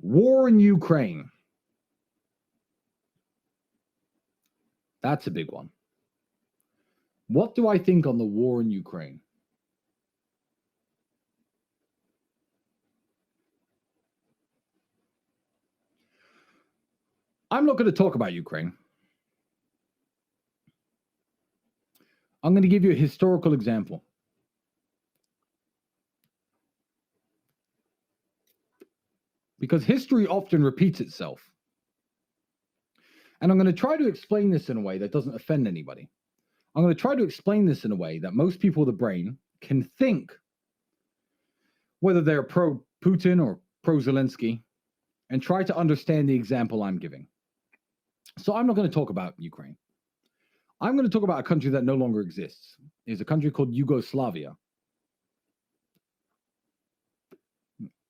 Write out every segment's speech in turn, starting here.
War in Ukraine. That's a big one. What do I think on the war in Ukraine? I'm not going to talk about Ukraine. I'm going to give you a historical example. Because history often repeats itself. And I'm going to try to explain this in a way that doesn't offend anybody. I'm going to try to explain this in a way that most people with a brain can think, whether they're pro-Putin or pro-Zelensky, and try to understand the example I'm giving. So I'm not going to talk about Ukraine. I'm going to talk about a country that no longer exists. It's a country called Yugoslavia.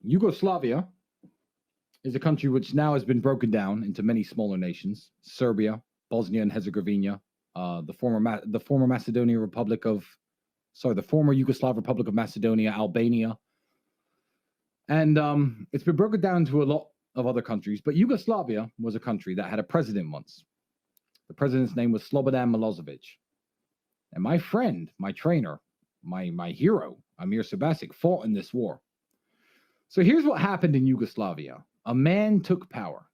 Yugoslavia is a country which now has been broken down into many smaller nations: Serbia, Bosnia and Herzegovina, the former Yugoslav Republic of Macedonia, Albania, and it's been broken down to a lot of other countries. But Yugoslavia was a country that had a president once. The president's name was Slobodan Milosevic, and my friend, my trainer, my hero, Amir Subasic, fought in this war. So here's what happened in Yugoslavia. A man took power.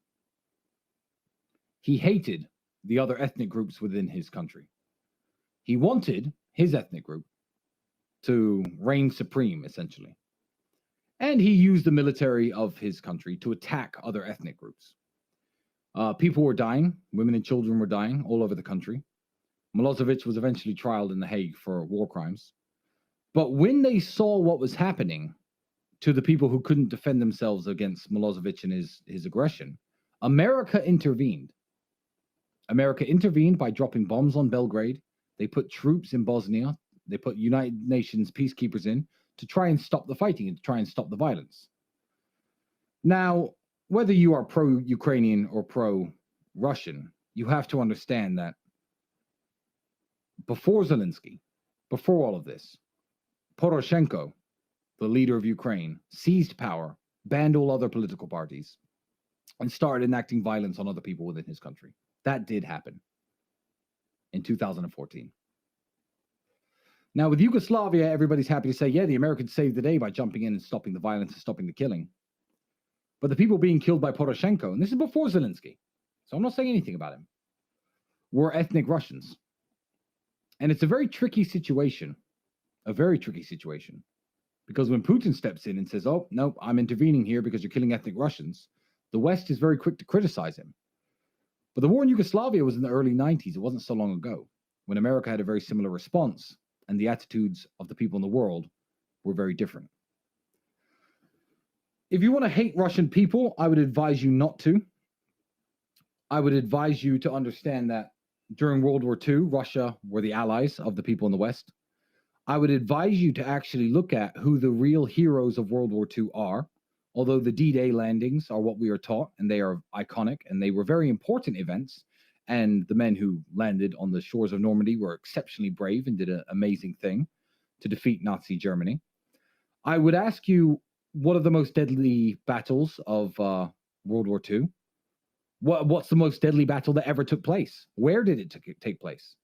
He hated the other ethnic groups within his country. He wanted his ethnic group to reign supreme, essentially. And he used the military of his country to attack other ethnic groups. People were dying. Women and children were dying all over the country. Milosevic was eventually trialed in The Hague for war crimes. But when they saw what was happening to the people who couldn't defend themselves against Milosevic and his aggression, America intervened. America intervened by dropping bombs on Belgrade. They put troops in Bosnia. They put United Nations peacekeepers in to try and stop the fighting and to try and stop the violence. Now, whether you are pro-Ukrainian or pro-Russian, you have to understand that before Zelensky, before all of this, Poroshenko, the leader of Ukraine, seized power, banned all other political parties, and started enacting violence on other people within his country. That did happen in 2014. Now, with Yugoslavia, everybody's happy to say, yeah, the Americans saved the day by jumping in and stopping the violence and stopping the killing. But the people being killed by Poroshenko, and this is before Zelensky, so I'm not saying anything about him, were ethnic Russians. And it's a very tricky situation, because when Putin steps in and says, oh, no, I'm intervening here because you're killing ethnic Russians, the West is very quick to criticize him. But the war in Yugoslavia was in the early 90s. It wasn't so long ago, when America had a very similar response, and the attitudes of the people in the world were very different. If you want to hate Russian people, I would advise you not to. I would advise you to understand that during World War II, Russia were the allies of the people in the West. I would advise you to actually look at who the real heroes of World War II are, although the D-Day landings are what we are taught, and they are iconic, and they were very important events, and the men who landed on the shores of Normandy were exceptionally brave and did an amazing thing to defeat Nazi Germany. I would ask you, what are the most deadly battles of World War II? What's the most deadly battle that ever took place? Where did it take place?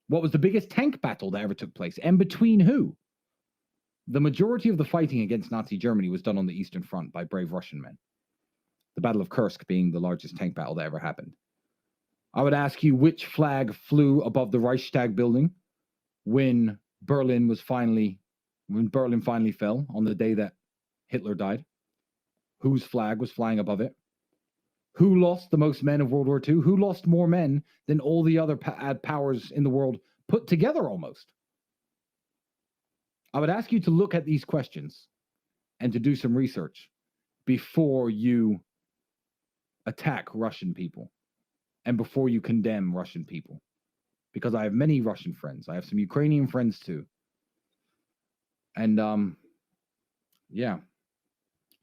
What was the biggest tank battle that ever took place? And between who? The majority of the fighting against Nazi Germany was done on the Eastern Front by brave Russian men. The Battle of Kursk being the largest tank battle that ever happened. I would ask you, which flag flew above the Reichstag building when Berlin finally fell on the day that Hitler died? Whose flag was flying above it? Who lost the most men of World War II? Who lost more men than all the other powers in the world put together almost? I would ask you to look at these questions and to do some research before you attack Russian people and before you condemn Russian people. Because I have many Russian friends. I have some Ukrainian friends too. And yeah,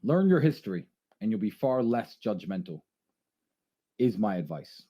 learn your history and you'll be far less judgmental, is my advice.